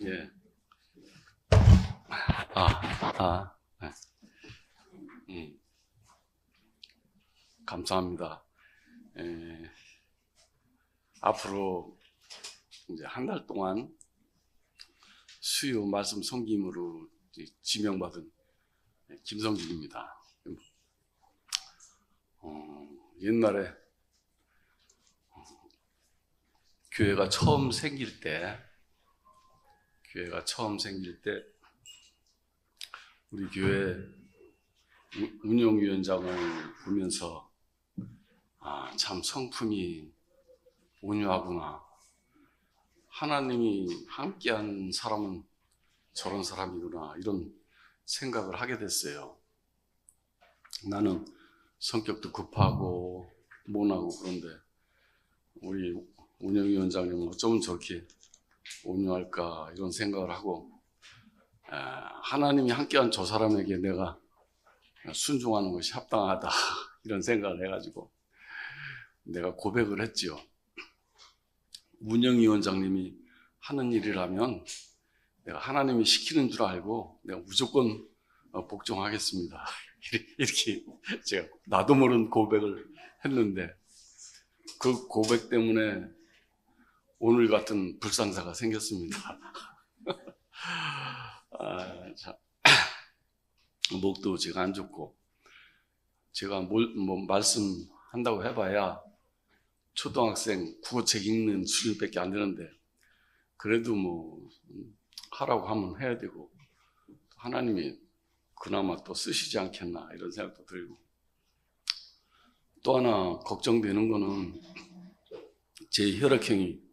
예. 네. 감사합니다. 앞으로 이제 한 달 동안 수요 말씀 섬김으로 지명받은 김성진입니다. 옛날에 교회가 처음 생길 때 우리 교회 운영위원장을 보면서 참 성품이 온유하구나. 하나님이 함께한 사람은 저런 사람이구나. 이런 생각을 하게 됐어요. 나는 성격도 급하고 모나고 그런데 우리 운영위원장님은 어쩌면 저렇게 온유할까 이런 생각을 하고 하나님이 함께한 저 사람에게 내가 순종하는 것이 합당하다 이런 생각을 해가지고 내가 고백을 했지요. 운영위원장님이 하는 일이라면 내가 하나님이 시키는 줄 알고 내가 무조건 복종하겠습니다. 이렇게 제가 나도 모르는 고백을 했는데 그 고백 때문에 오늘 같은 불상사가 생겼습니다. 목도 제가 안 좋고 제가 말씀한다고 해봐야 초등학생 국어책 읽는 수준밖에 안 되는데 그래도 하라고 하면 해야 되고 하나님이 그나마 또 쓰시지 않겠나 이런 생각도 들고 또 하나 걱정되는 거는 제 혈액형이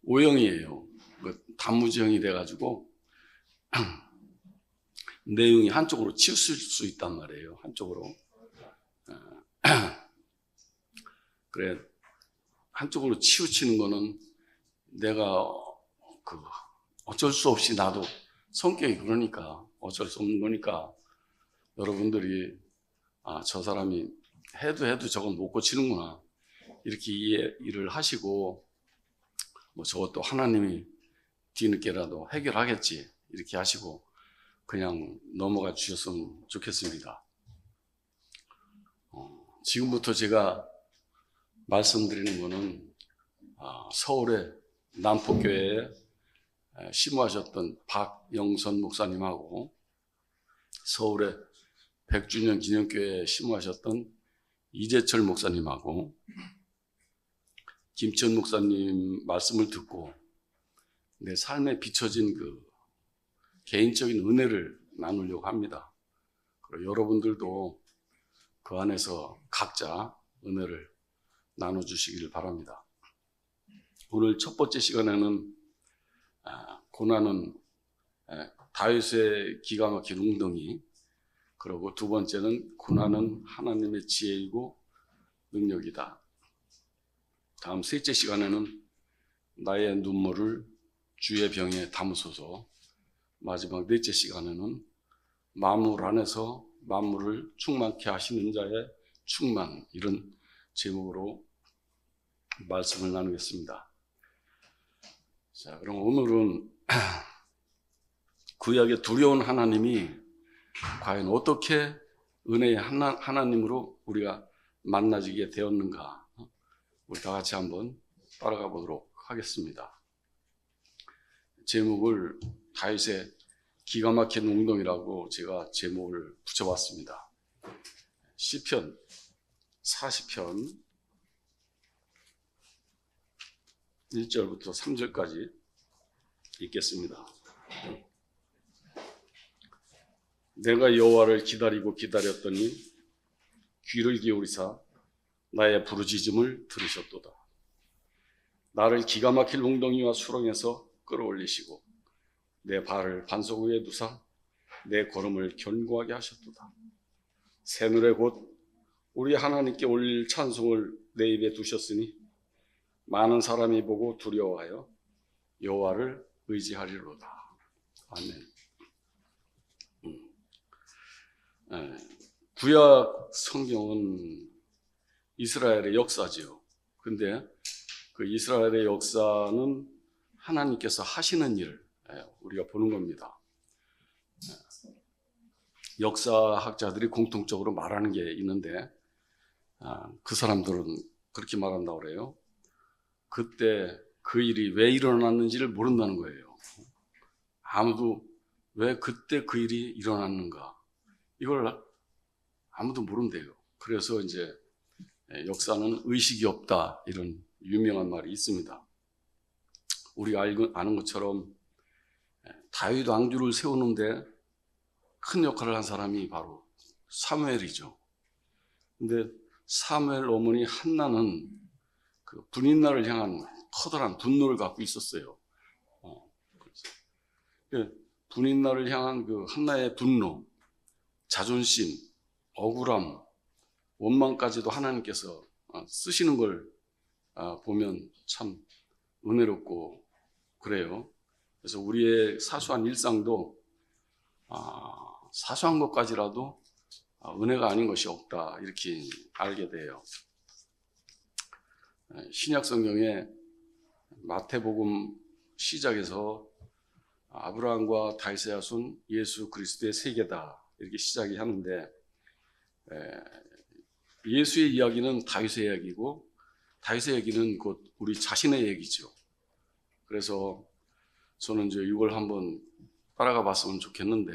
O형이에요. 단무지형이 돼가지고 내용이 한쪽으로 치우칠 수 있단 말이에요. 한쪽으로. 그래 한쪽으로 치우치는 거는 내가 어쩔 수 없이 나도 성격이 그러니까 어쩔 수 없는 거니까 여러분들이 저 사람이 해도 저건 못 고치는구나 이렇게 이해를 하시고 저것도 하나님이 뒤늦게라도 해결하겠지 이렇게 하시고 그냥 넘어가 주셨으면 좋겠습니다. 지금부터 제가 말씀드리는 거는 서울의 남포교회에 심우하셨던 박영선 목사님하고 서울의 100주년 기념교회에 심우하셨던 이재철 목사님하고 김천 목사님 말씀을 듣고 내 삶에 비춰진 그 개인적인 은혜를 나누려고 합니다. 그리고 여러분들도 그 안에서 각자 은혜를 나눠주시기를 바랍니다. 오늘 첫 번째 시간에는 고난은 다윗의 기가 막힌 웅덩이, 그리고 두 번째는 고난은 하나님의 지혜이고 능력이다. 다음 셋째 시간에는 나의 눈물을 주의 병에 담으소서. 마지막 넷째 시간에는 만물 안에서 만물을 충만케 하시는 자의 충만, 이런 제목으로 말씀을 나누겠습니다. 자, 그럼 오늘은 구약의 두려운 하나님이 과연 어떻게 은혜의 하나님으로 우리가 만나지게 되었는가, 우리 다 같이 한번 따라가 보도록 하겠습니다. 제목을 다윗의 기가 막힌 웅덩이라고 제가 제목을 붙여봤습니다. 시편 40편 1절부터 3절까지 읽겠습니다. 내가 여호와를 기다리고 기다렸더니 귀를 기울이사 나의 부르짖음을 들으셨도다. 나를 기가 막힐 웅덩이와 수렁에서 끌어올리시고 내 발을 반석 위에 두사 내 걸음을 견고하게 하셨도다. 새누레 곧 우리 하나님께 올릴 찬송을 내 입에 두셨으니 많은 사람이 보고 두려워하여 여호와를 의지하리로다. 아멘. 구약 성경은 이스라엘의 역사지요. 근데 그 이스라엘의 역사는 하나님께서 하시는 일, 우리가 보는 겁니다. 역사학자들이 공통적으로 말하는 게 있는데 그 사람들은 그렇게 말한다고 그래요. 그때 그 일이 왜 일어났는지를 모른다는 거예요. 아무도 왜 그때 그 일이 일어났는가 이걸 아무도 모른대요. 그래서 이제 역사는 의식이 없다 이런 유명한 말이 있습니다. 우리가 아는 것처럼 다윗 왕조를 세우는데 큰 역할을 한 사람이 바로 사무엘이죠. 근데 사무엘 어머니 한나는 그 분인나를 향한 커다란 분노를 갖고 있었어요. 분인나를 향한 그 한나의 분노, 자존심, 억울함, 원망까지도 하나님께서 쓰시는 걸 보면 참 은혜롭고 그래요. 그래서 우리의 사소한 일상도 사소한 것까지라도 은혜가 아닌 것이 없다 이렇게 알게 돼요. 신약 성경에 마태복음 시작에서 아브라함과 다윗의 자손 예수 그리스도의 세계다 이렇게 시작이 하는데 예수의 이야기는 다윗의 이야기고 다윗의 얘기는 곧 우리 자신의 얘기죠. 그래서 저는 이제 이걸 한번 따라가 봤으면 좋겠는데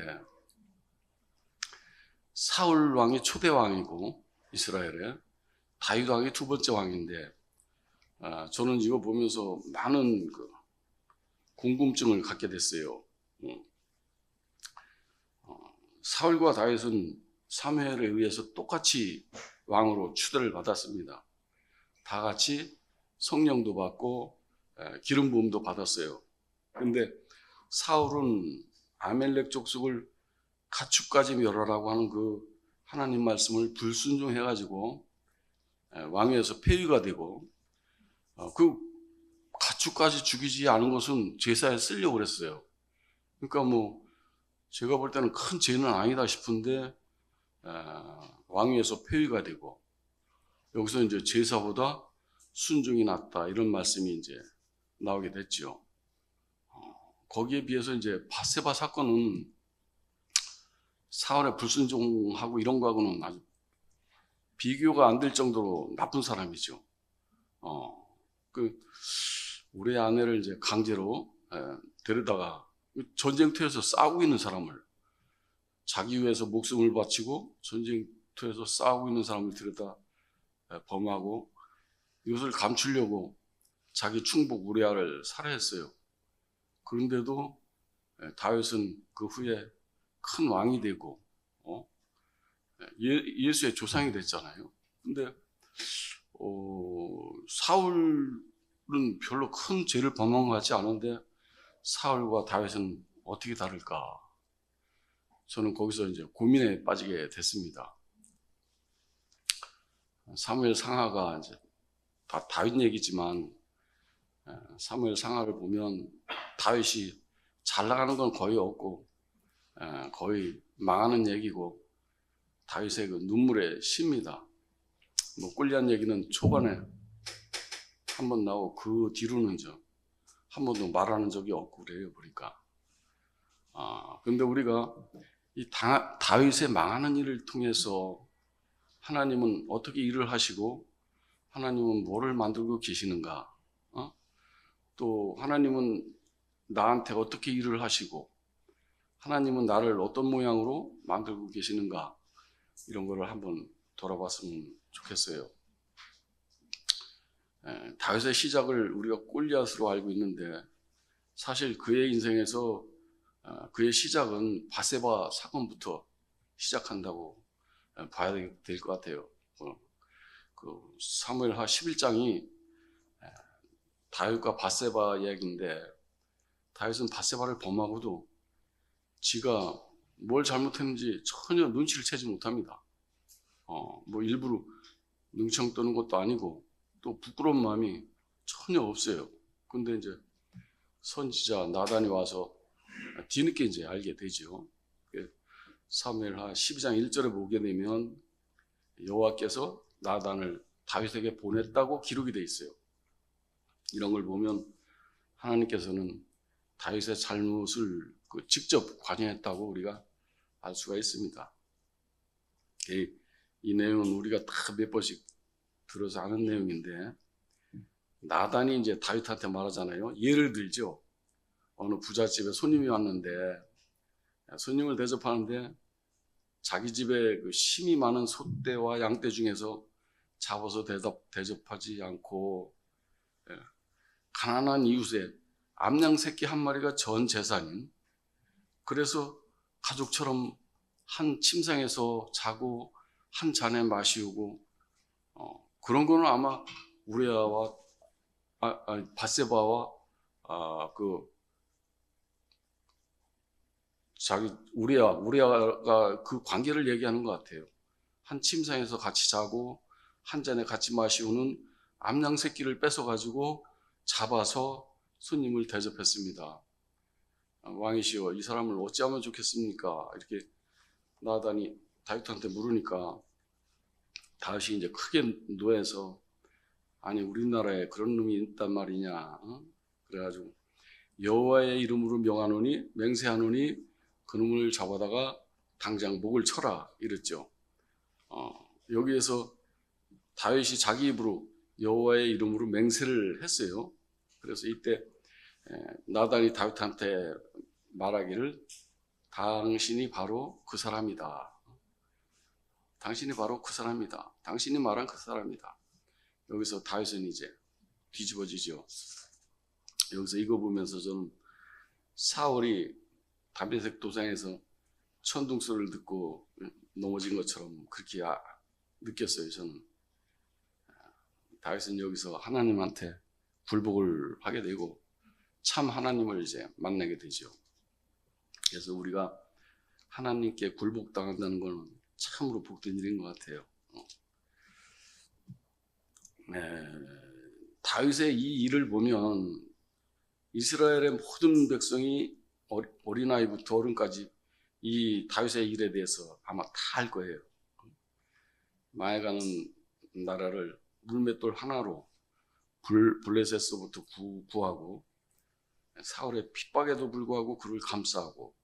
사울 왕이 초대 왕이고 이스라엘에 다윗 왕이 두 번째 왕인데 저는 이거 보면서 많은 궁금증을 갖게 됐어요. 사울과 다윗은 사무엘에 의해서 똑같이 왕으로 추대를 받았습니다. 다 같이 성령도 받고 기름 부음도 받았어요. 근데 사울은 아멜렉 족속을 가축까지 멸하라고 하는 그 하나님 말씀을 불순종해가지고 왕위에서 폐위가 되고 그 가축까지 죽이지 않은 것은 제사에 쓰려고 그랬어요. 그러니까 뭐 제가 볼 때는 큰 죄는 아니다 싶은데 왕위에서 폐위가 되고 여기서 이제 제사보다 순종이 낫다 이런 말씀이 이제 나오게 됐죠. 거기에 비해서 이제 밧세바 사건은 사울의 불순종하고 이런 거하고는 아주 비교가 안 될 정도로 나쁜 사람이죠. 우리 아내를 이제 강제로 데려다가 전쟁터에서 싸우고 있는 사람을 자기 위해서 목숨을 바치고 전쟁터에서 싸우고 있는 사람을 데려다 범하고 이것을 감추려고 자기 충복 우리아를 살해했어요. 그런데도 다윗은 그 후에 큰 왕이 되고 예수의 조상이 됐잖아요. 근데 사울은 별로 큰 죄를 범한 것 같지 않은데 사울과 다윗은 어떻게 다를까? 저는 거기서 이제 고민에 빠지게 됐습니다. 사무엘 상하가 이제 다 다윗 얘기지만 사무엘 상하를 보면 다윗이 잘 나가는 건 거의 없고 거의 망하는 얘기고 다윗의 그 눈물에 쉽니다. 뭐 골리앗 얘기는 초반에 한번 나오고 그 뒤로는 한 번도 말하는 적이 없고 그래요 보니까. 근데 우리가 이 다윗의 망하는 일을 통해서 하나님은 어떻게 일을 하시고 하나님은 뭐를 만들고 계시는가? 또 하나님은 나한테 어떻게 일을 하시고 하나님은 나를 어떤 모양으로 만들고 계시는가? 이런 거를 한번 돌아봤으면 좋겠어요. 다윗의 시작을 우리가 골리앗으로 알고 있는데 사실 그의 인생에서 그의 시작은 밧세바 사건부터 시작한다고 봐야 될 것 같아요. 그 사무엘하 11장이 다윗과 밧세바 이야기인데 다윗은 밧세바를 범하고도 지가 뭘 잘못했는지 전혀 눈치를 채지 못합니다. 뭐 일부러 능청 떠는 것도 아니고 또 부끄러운 마음이 전혀 없어요. 근데 이제 선지자 나단이 와서 뒤늦게 이제 알게 되죠. 사무엘하 12장 1절에 보게 되면 여호와께서 나단을 다윗에게 보냈다고 기록이 돼 있어요. 이런 걸 보면 하나님께서는 다윗의 잘못을 직접 관여했다고 우리가 알 수가 있습니다. 이 내용은 우리가 다 몇 번씩 들어서 아는 내용인데, 나단이 이제 다윗한테 말하잖아요. 예를 들죠. 어느 부잣집에 손님이 왔는데, 손님을 대접하는데 자기 집에 그 심이 많은 소떼와 양떼 중에서 잡아서 대접하지 않고, 가난한 이웃의 암양 새끼 한 마리가 전 재산인, 그래서 가족처럼 한 침상에서 자고 한 잔에 마시우고, 그런 거는 아마 우리아와 밧세바와 우리아가 그 관계를 얘기하는 것 같아요. 한 침상에서 같이 자고 한 잔에 같이 마시우는 암양 새끼를 뺏어가지고 잡아서 손님을 대접했습니다. 왕이시여, 이 사람을 어찌하면 좋겠습니까? 이렇게 나단이 다윗한테 물으니까 다윗이 이제 크게 노해서, 아니 우리나라에 그런 놈이 있단 말이냐. 그래가지고 여호와의 이름으로 명하노니 맹세하노니 그 놈을 잡아다가 당장 목을 쳐라 이랬죠. 여기에서 다윗이 자기 입으로 여호와의 이름으로 맹세를 했어요. 그래서 이때 나단이 다윗한테 말하기를, 당신이 바로 그 사람이다. 당신이 바로 그 사람이다. 당신이 말한 그 사람이다. 여기서 다윗은 이제 뒤집어지죠. 여기서 이거 보면서 저는 사울이 다메섹 도상에서 천둥소리를 듣고 넘어진 것처럼 그렇게 느꼈어요. 저는 다윗은 여기서 하나님한테 굴복을 하게 되고 참 하나님을 이제 만나게 되죠. 그래서 우리가 하나님께 굴복당한다는 것은 참으로 복된 일인 것 같아요. 다윗의 이 일을 보면 이스라엘의 모든 백성이 어린아이부터 어른까지 이 다윗의 일에 대해서 아마 다 알 거예요. 마해가는 나라를 물맷돌 하나로 블레셋서부터 구하고, 사울의 핍박에도 불구하고 그를 감싸고,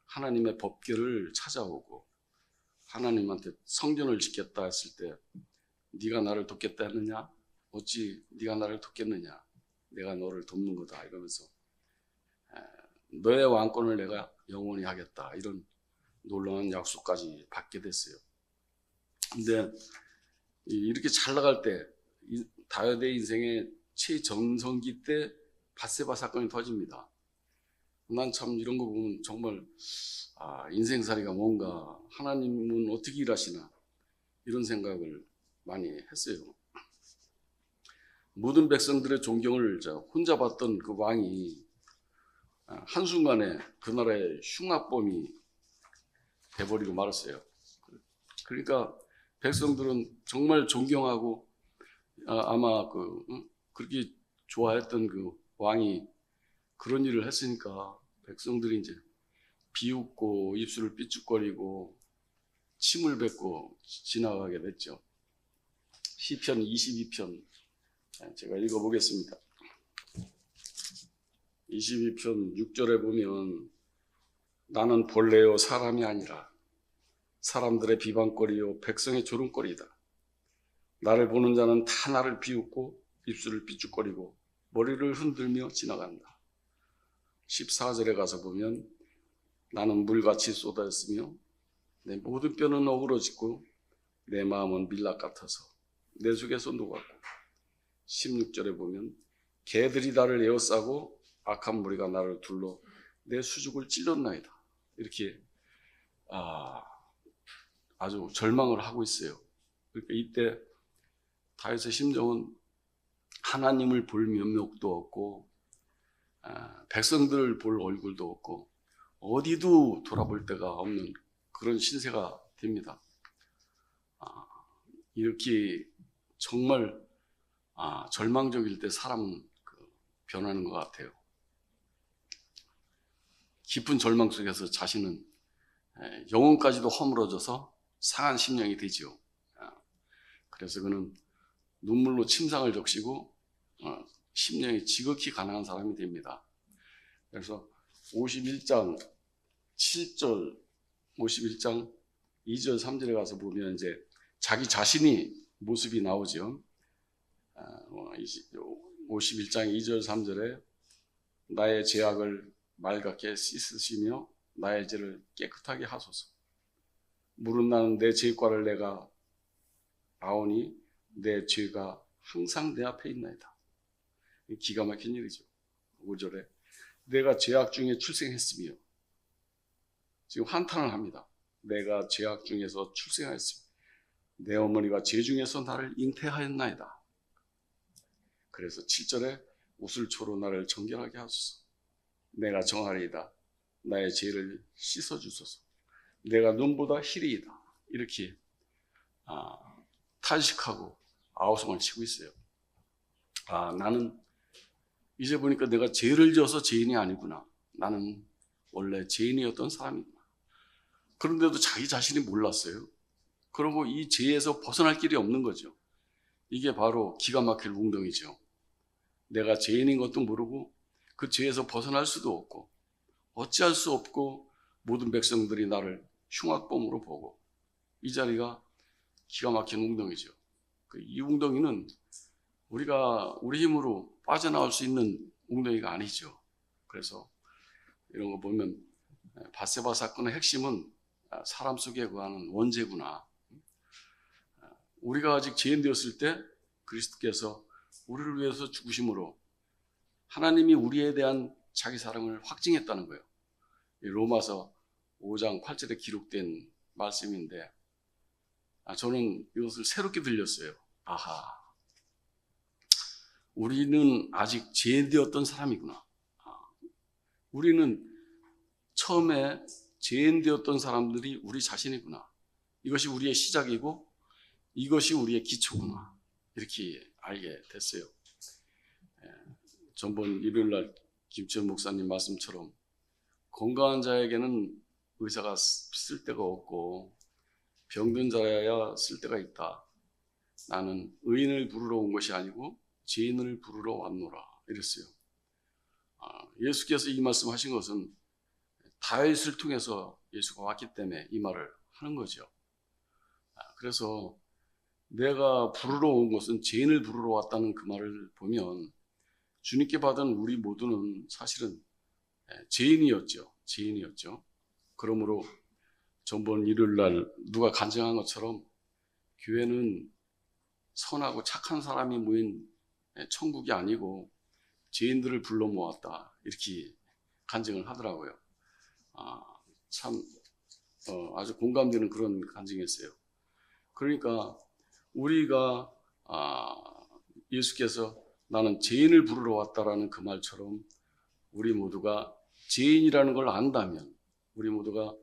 하나님의 법궤를 찾아오고, 하나님한테 성전을 짓겠다 했을 때 네가 나를 돕겠다 했느냐? 어찌 네가 나를 돕겠느냐? 내가 너를 돕는 거다 이러면서 너의 왕권을 내가 영원히 하겠다, 이런 놀라운 약속까지 받게 됐어요. 근데 이렇게 잘 나갈 때 다윗의 인생의 최정성기 때 밧세바 사건이 터집니다. 난 참 이런 거 보면 정말 인생살이가 뭔가, 하나님은 어떻게 일하시나, 이런 생각을 많이 했어요. 모든 백성들의 존경을 혼자 받던 그 왕이 한순간에 그 나라의 흉악범이 돼버리고 말았어요. 그러니까 백성들은 정말 존경하고 아마 그렇게 좋아했던 그 왕이 그런 일을 했으니까 백성들이 이제 비웃고 입술을 삐죽거리고 침을 뱉고 지나가게 됐죠. 시편 22편 제가 읽어보겠습니다. 22편 6절에 보면, 나는 본래요 사람이 아니라 사람들의 비방거리요 백성의 조롱거리다. 나를 보는 자는 다 나를 비웃고 입술을 삐죽거리고 머리를 흔들며 지나간다. 14절에 가서 보면, 나는 물같이 쏟아졌으며 내 모든 뼈는 어그러지고 내 마음은 밀랍 같아서 내 속에서 녹았고, 16절에 보면, 개들이 나를 에워싸고 악한 무리가 나를 둘러 내 수죽을 찔렀나이다. 이렇게 아주 절망을 하고 있어요. 그러니까 이때 다윗의 심정은 하나님을 볼 면목도 없고 백성들을 볼 얼굴도 없고 어디도 돌아볼 데가 없는 그런 신세가 됩니다. 이렇게 정말 절망적일 때 사람은 변하는 것 같아요. 깊은 절망 속에서 자신은 영혼까지도 허물어져서 상한 심령이 되지요. 그래서 그는 눈물로 침상을 적시고 심령이 지극히 가난한 사람이 됩니다. 그래서 51장 7절, 51장 2절, 3절에 가서 보면 이제 자기 자신이 모습이 나오죠. 51장 2절, 3절에 나의 죄악을 맑게 씻으시며 나의 죄를 깨끗하게 하소서. 물은 나는 내 죄과를 내가 아오니 내 죄가 항상 내 앞에 있나이다. 기가 막힌 일이죠. 5절에 내가 죄악 중에 출생했으며, 지금 한탄을 합니다. 내가 죄악 중에서 출생하였으며 내 어머니가 죄 중에서 나를 잉태하였나이다. 그래서 7절에 우슬초로 나를 정결하게 하소서. 내가 정하리이다. 나의 죄를 씻어주소서. 내가 눈보다 희리이다. 이렇게 탄식하고 아우성을 치고 있어요. 나는 이제 보니까 내가 죄를 지어서 죄인이 아니구나. 나는 원래 죄인이었던 사람이구나. 그런데도 자기 자신이 몰랐어요. 그리고 이 죄에서 벗어날 길이 없는 거죠. 이게 바로 기가 막힐 웅덩이죠. 내가 죄인인 것도 모르고 그 죄에서 벗어날 수도 없고 어찌할 수 없고 모든 백성들이 나를 흉악범으로 보고, 이 자리가 기가 막힌 웅덩이죠. 이 웅덩이는 우리가 우리 힘으로 빠져나올 수 있는 웅덩이가 아니죠. 그래서 이런 거 보면 밧세바 사건의 핵심은 사람 속에 거하는 원죄구나. 우리가 아직 죄인 되었을 때 그리스도께서 우리를 위해서 죽으심으로 하나님이 우리에 대한 자기 사랑을 확증했다는 거예요. 로마서 5장 8절에 기록된 말씀인데, 저는 이것을 새롭게 들렸어요. 우리는 아직 죄인 되었던 사람이구나. 우리는 처음에 죄인 되었던 사람들이 우리 자신이구나. 이것이 우리의 시작이고 이것이 우리의 기초구나. 이렇게 알게 됐어요. 전번 일요일날 김치현 목사님 말씀처럼 건강한 자에게는 의사가 쓸 데가 없고 병든 자야 쓸 데가 있다. 나는 의인을 부르러 온 것이 아니고 죄인을 부르러 왔노라. 이랬어요. 예수께서 이 말씀하신 것은 다윗을 통해서 예수가 왔기 때문에 이 말을 하는 거죠. 그래서 내가 부르러 온 것은 죄인을 부르러 왔다는 그 말을 보면 주님께 받은 우리 모두는 사실은 죄인이었죠. 그러므로 전번 일요일날 누가 간증한 것처럼 교회는 선하고 착한 사람이 모인 천국이 아니고 죄인들을 불러 모았다. 이렇게 간증을 하더라고요. 아주 공감되는 그런 간증이었어요. 그러니까 우리가 예수께서 나는 죄인을 부르러 왔다라는 그 말처럼 우리 모두가 죄인이라는 걸 안다면, 우리 모두가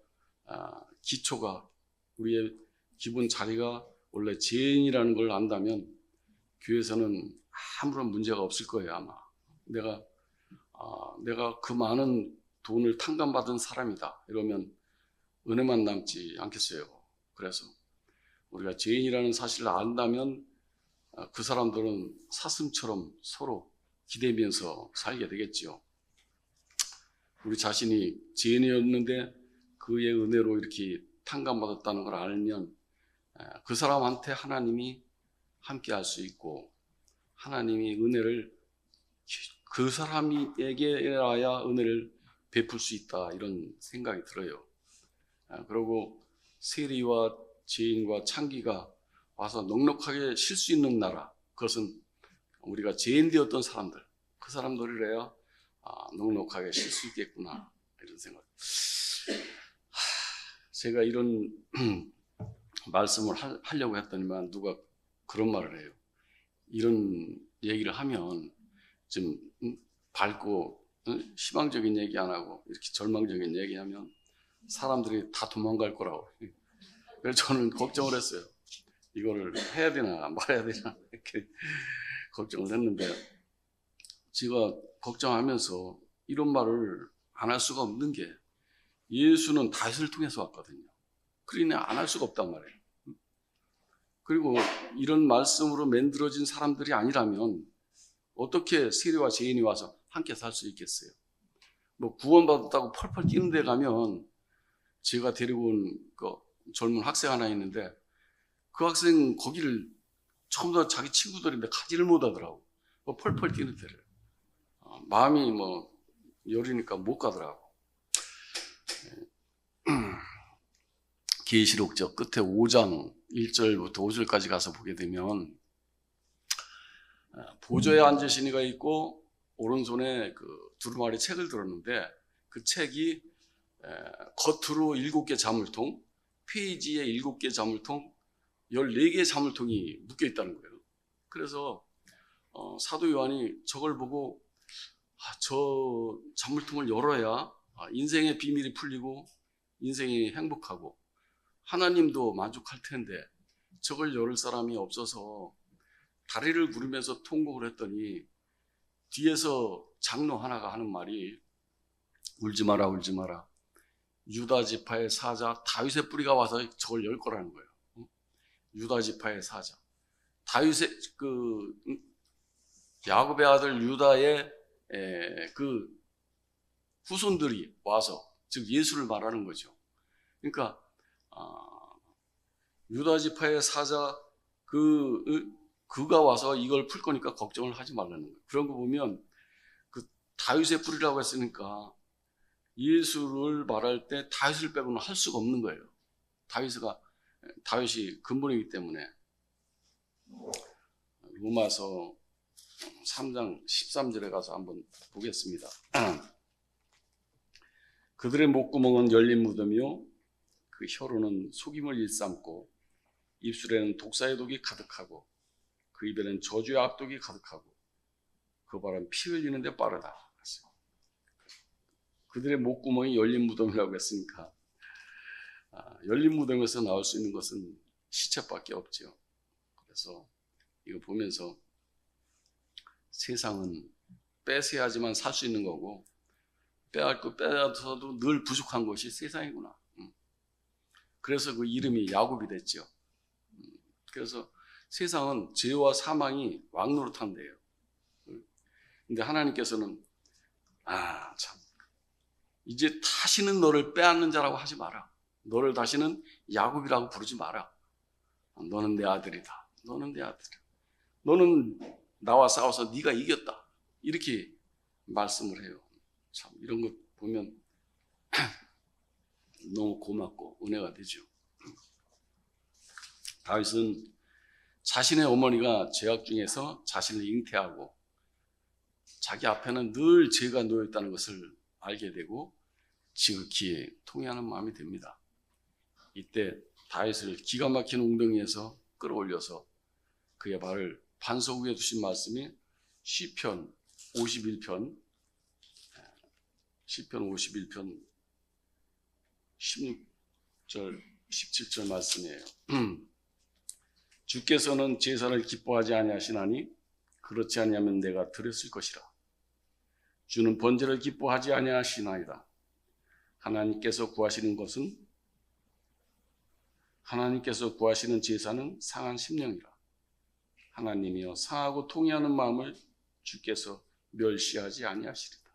기초가, 우리의 기본 자리가 원래 죄인이라는 걸 안다면 교회에서는 아무런 문제가 없을 거예요. 아마 내가 그 많은 돈을 탕감받은 사람이다 이러면 은혜만 남지 않겠어요. 그래서 우리가 죄인이라는 사실을 안다면 그 사람들은 사슴처럼 서로 기대면서 살게 되겠죠. 우리 자신이 죄인이었는데 그의 은혜로 이렇게 탕감받았다는 걸 알면 그 사람한테 하나님이 함께 할 수 있고, 하나님이 은혜를 그 사람에게라야 은혜를 베풀 수 있다, 이런 생각이 들어요. 그리고 세리와 죄인과 창기가 와서 넉넉하게 쉴 수 있는 나라, 그것은 우리가 죄인 되었던 사람들, 그 사람들이라야 넉넉하게 쉴 수 있겠구나, 이런 생각. 제가 이런 말씀을 하려고 했더니만 누가 그런 말을 해요. 이런 얘기를 하면 좀 밝고 희망적인 얘기 안 하고 이렇게 절망적인 얘기하면 사람들이 다 도망갈 거라고. 그래서 저는 걱정을 했어요. 이거를 해야 되나 말해야 되나 이렇게 걱정을 했는데, 제가 걱정하면서 이런 말을 안 할 수가 없는 게, 예수는 다윗을 통해서 왔거든요. 그러니 안 할 수가 없단 말이에요. 그리고 이런 말씀으로 만들어진 사람들이 아니라면 어떻게 세리와 죄인이 와서 함께 살 수 있겠어요? 뭐 구원받았다고 펄펄 뛰는 데 가면 제가 데리고 온 그 젊은 학생 하나 있는데 그 학생 거기를 처음부터 자기 친구들인데 가지를 못하더라고. 뭐 펄펄 뛰는 데를. 마음이 뭐 여리니까 못 가더라고. 계시록 저 끝에 5장 1절부터 5절까지 가서 보게 되면 보좌에 앉으신 이가 있고 오른손에 그 두루마리 책을 들었는데 그 책이 겉으로 7개 자물통, 페이지에 7개 자물통, 14개의 자물통이 묶여 있다는 거예요. 그래서 사도 요한이 저걸 보고 저 자물통을 열어야 인생의 비밀이 풀리고 인생이 행복하고 하나님도 만족할 텐데 저걸 열을 사람이 없어서 다리를 구르면서 통곡을 했더니 뒤에서 장로 하나가 하는 말이 울지 마라 울지 마라. 유다 지파의 사자 다윗의 뿌리가 와서 저걸 열 거라는 거예요. 유다 지파의 사자. 다윗의 그 야곱의 아들 유다의 그 후손들이 와서 즉 예수를 말하는 거죠. 그러니까 유다 지파의 사자 그가 와서 이걸 풀 거니까 걱정을 하지 말라는 거예요. 그런 거 보면 그 다윗의 뿌리라고 했으니까 예수를 말할 때 다윗을 빼고는 할 수가 없는 거예요. 다윗이 근본이기 때문에. 로마서 3장 13절에 가서 한번 보겠습니다. 그들의 목구멍은 열린 무덤이요 그 혀로는 속임을 일삼고 입술에는 독사의 독이 가득하고 그 입에는 저주의 악독이 가득하고 그 발은 피 흘리는 데 빠르다. 그들의 목구멍이 열린 무덤이라고 했으니까 열린 무덤에서 나올 수 있는 것은 시체밖에 없죠. 그래서 이거 보면서 세상은 뺏어야지만 살 수 있는 거고 빼앗 거 빼앗아도 늘 부족한 것이 세상이구나. 그래서 그 이름이 야곱이 됐죠. 그래서 세상은 죄와 사망이 왕노릇한대요. 근데 하나님께서는 참 이제 다시는 너를 빼앗는 자라고 하지 마라. 너를 다시는 야곱이라고 부르지 마라. 너는 내 아들이다. 너는 내 아들이다. 너는 나와 싸워서 네가 이겼다. 이렇게 말씀을 해요. 참 이런 거 보면 너무 고맙고 은혜가 되죠. 다윗은 자신의 어머니가 죄악 중에서 자신을 잉태하고 자기 앞에는 늘 죄가 놓여있다는 것을 알게 되고 지극히 통회하는 마음이 됩니다. 이때 다윗을 기가 막힌 웅덩이에서 끌어올려서 그의 발을 반석 위에 두신 말씀이 시편 51편 16절 17절 말씀이에요. 주께서는 제사를 기뻐하지 아니하시나니 그렇지 아니하면 내가 드렸을 것이라. 주는 번제를 기뻐하지 아니하시나이다. 하나님께서 구하시는 제사는 상한 심령이라. 하나님이여 상하고 통회하는 마음을 주께서 멸시하지 아니하시리다.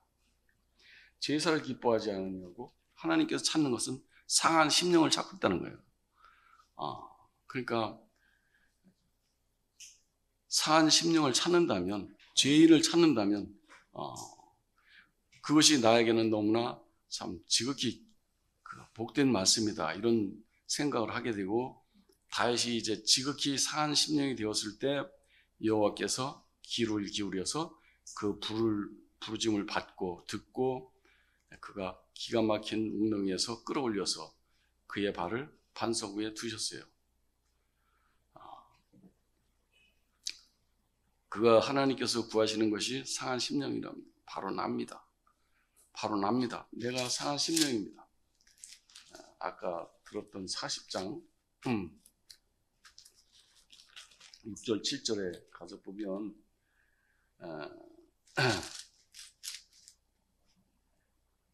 제사를 기뻐하지 않으려고 하나님께서 찾는 것은 상한 심령을 찾고 있다는 거예요. 그러니까 상한 심령을 찾는다면, 죄인을 찾는다면 그것이 나에게는 너무나 참 지극히 복된 말씀이다. 이런 생각을 하게 되고 다윗이 이제 지극히 상한 심령이 되었을 때 여호와께서 귀를 기울여서 그 부르짐을 받고 듣고 그가 기가 막힌 웅덩이에서 끌어올려서 그의 발을 반석 위에 두셨어요. 그가 하나님께서 구하시는 것이 상한 심령이랍니다. 바로 납니다. 내가 상한 심령입니다. 아까 들었던 40장 6절 7절에 가서 보면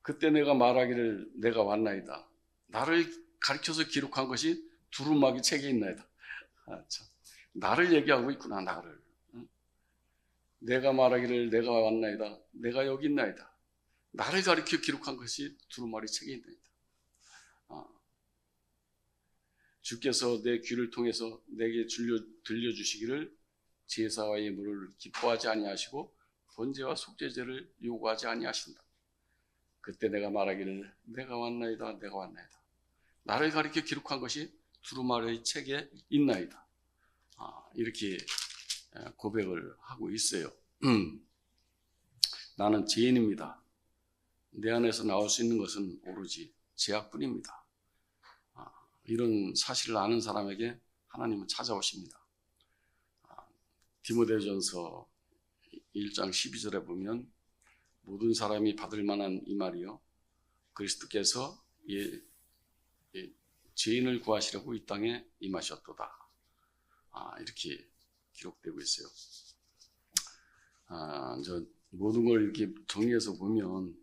그때 내가 말하기를 내가 왔나이다. 나를 가르쳐서 기록한 것이 두루마기 책에 있나이다. 참. 나를 얘기하고 있구나. 나를. 내가 말하기를 내가 왔나이다. 내가 여기 있나이다. 나를 가리켜 기록한 것이 두루마리 책에 있습니다. 주께서 내 귀를 통해서 내게 들려주시기를 제사와 예물을 기뻐하지 아니하시고 번제와 속죄제를 요구하지 아니하신다. 그때 내가 말하기를 내가 왔나이다 내가 왔나이다. 나를 가리켜 기록한 것이 두루마리 책에 있나이다. 이렇게 고백을 하고 있어요. 나는 죄인입니다. 내 안에서 나올 수 있는 것은 오로지 죄악뿐입니다. 이런 사실을 아는 사람에게 하나님은 찾아오십니다. 디모데전서 1장 12절에 보면 모든 사람이 받을 만한 이 말이요 그리스도께서 죄인을 구하시려고 이 땅에 임하셨도다. 이렇게 기록되고 있어요. 모든 걸 이렇게 정리해서 보면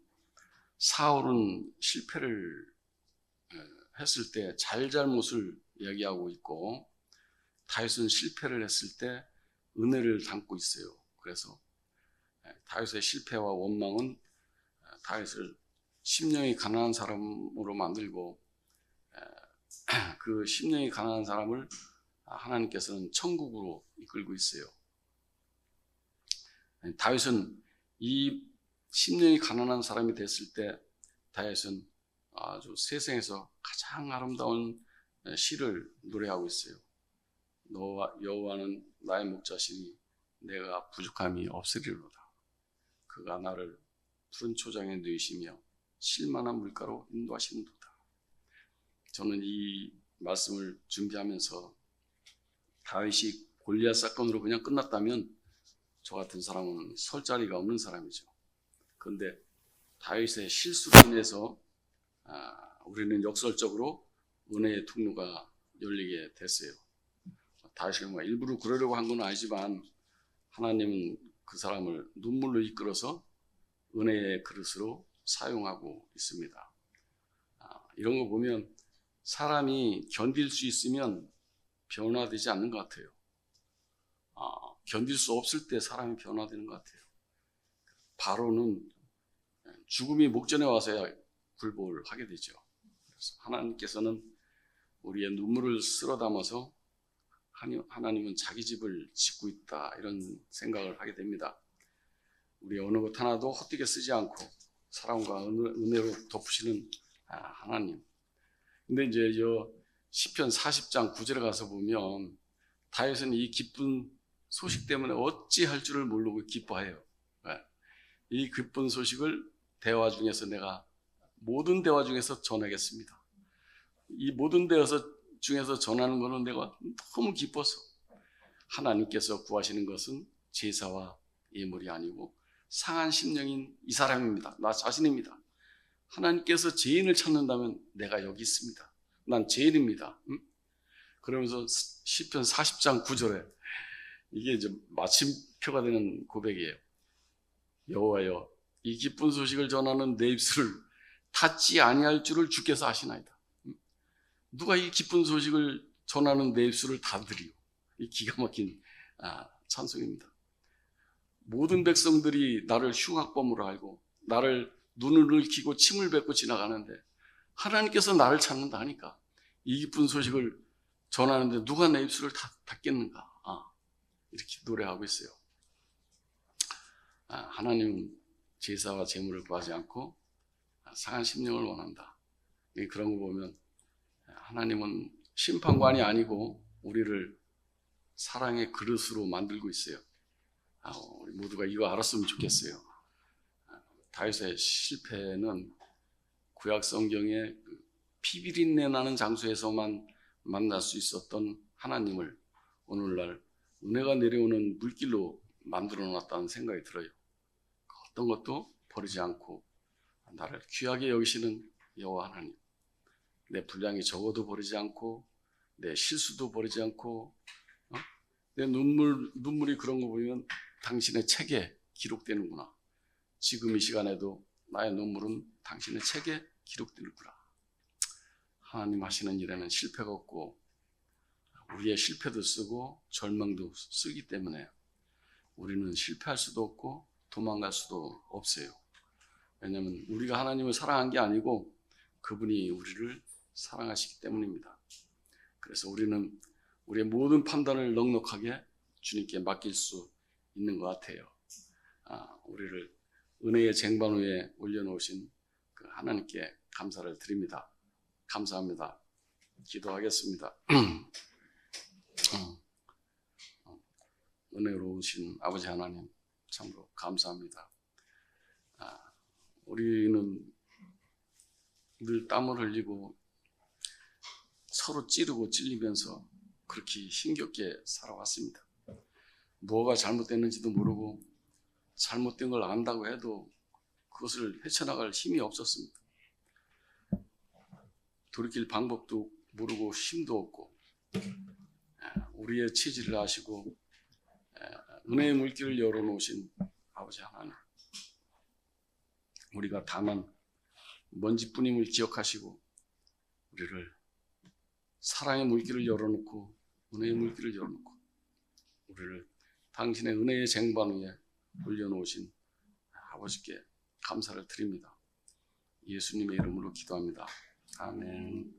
사울은 실패를 했을 때 잘잘못을 이야기하고 있고 다윗은 실패를 했을 때 은혜를 담고 있어요. 그래서 다윗의 실패와 원망은 다윗을 심령이 가난한 사람으로 만들고 그 심령이 가난한 사람을 하나님께서는 천국으로 이끌고 있어요. 다윗은 이 심령이 가난한 사람이 됐을 때 다윗은 아주 세상에서 가장 아름다운 시를 노래하고 있어요. 여호와는 나의 목자시니 내가 부족함이 없으리로다. 그가 나를 푸른 초장에 누이시며 쉴만한 물가로 인도하시는도다. 저는 이 말씀을 준비하면서 다윗이 골리앗 사건으로 그냥 끝났다면 저 같은 사람은 설 자리가 없는 사람이죠. 그런데 다윗의 실수로 인해서 우리는 역설적으로 은혜의 통로가 열리게 됐어요. 다윗이 일부러 그러려고 한 건 아니지만 하나님은 그 사람을 눈물로 이끌어서 은혜의 그릇으로 사용하고 있습니다. 이런 거 보면 사람이 견딜 수 있으면 변화되지 않는 것 같아요. 견딜 수 없을 때 사람이 변화되는 것 같아요. 바로는 죽음이 목전에 와서야 굴복을 하게 되죠. 그래서 하나님께서는 우리의 눈물을 쓸어 담아서 하나님은 자기 집을 짓고 있다 이런 생각을 하게 됩니다. 우리 어느 것 하나도 헛되게 쓰지 않고 사랑과 은혜로 덮으시는 하나님. 근데 이제 시편 40장 9절에 가서 보면 다윗은 이 기쁜 소식 때문에 어찌할 줄을 모르고 기뻐해요. 이 기쁜 소식을 대화 중에서 내가 모든 대화 중에서 전하겠습니다. 이 모든 대화 중에서 전하는 것은 내가 너무 기뻐서 하나님께서 구하시는 것은 제사와 예물이 아니고 상한 심령인 이 사람입니다. 나 자신입니다. 하나님께서 죄인을 찾는다면 내가 여기 있습니다. 난 죄인입니다. 그러면서 시편 40장 9절에 이게 이제 마침표가 되는 고백이에요. 여호와여 이 기쁜 소식을 전하는 내 입술을 닫지 아니할 줄을 주께서 아시나이다. 누가 이 기쁜 소식을 전하는 내 입술을 닫으리요. 이 기가 막힌 찬송입니다. 모든 백성들이 나를 흉악범으로 알고 나를 눈을 긁히고 침을 뱉고 지나가는데 하나님께서 나를 찾는다 하니까 이 기쁜 소식을 전하는데 누가 내 입술을 닫겠는가. 이렇게 노래하고 있어요. 하나님은 제사와 제물을 구하지 않고 상한 심령을 원한다. 그런 거 보면 하나님은 심판관이 아니고 우리를 사랑의 그릇으로 만들고 있어요. 우리 모두가 이거 알았으면 좋겠어요. 다윗의 실패는 구약 성경의 피비린내 나는 장소에서만 만날 수 있었던 하나님을 오늘날 은혜가 내려오는 물길로 만들어 놨다는 생각이 들어요. 어떤 것도 버리지 않고 나를 귀하게 여기시는 여호와 하나님, 내 분량이 적어도 버리지 않고 내 실수도 버리지 않고 내 눈물이 그런 거 보면 당신의 책에 기록되는구나. 지금 이 시간에도 나의 눈물은 당신의 책에 기록되는구나. 하나님 하시는 일에는 실패가 없고 우리의 실패도 쓰고 절망도 쓰기 때문에 우리는 실패할 수도 없고 도망갈 수도 없어요. 왜냐하면 우리가 하나님을 사랑한 게 아니고 그분이 우리를 사랑하시기 때문입니다. 그래서 우리는 우리의 모든 판단을 넉넉하게 주님께 맡길 수 있는 것 같아요. 우리를 은혜의 쟁반 위에 올려놓으신 그 하나님께 감사를 드립니다. 감사합니다. 기도하겠습니다. 은혜로우신 아버지 하나님 참으로 감사합니다. 우리는 늘 땀을 흘리고 서로 찌르고 찔리면서 그렇게 힘겹게 살아왔습니다. 뭐가 잘못됐는지도 모르고 잘못된 걸 안다고 해도 그것을 헤쳐나갈 힘이 없었습니다. 돌이킬 방법도 모르고 힘도 없고 우리의 치질을 아시고 은혜의 물길을 열어놓으신 아버지 하나님, 우리가 다만 먼지뿐임을 기억하시고 우리를 사랑의 물길을 열어놓고 은혜의 물길을 열어놓고 우리를 당신의 은혜의 쟁반 위에 올려놓으신 아버지께 감사를 드립니다. 예수님의 이름으로 기도합니다. 아멘.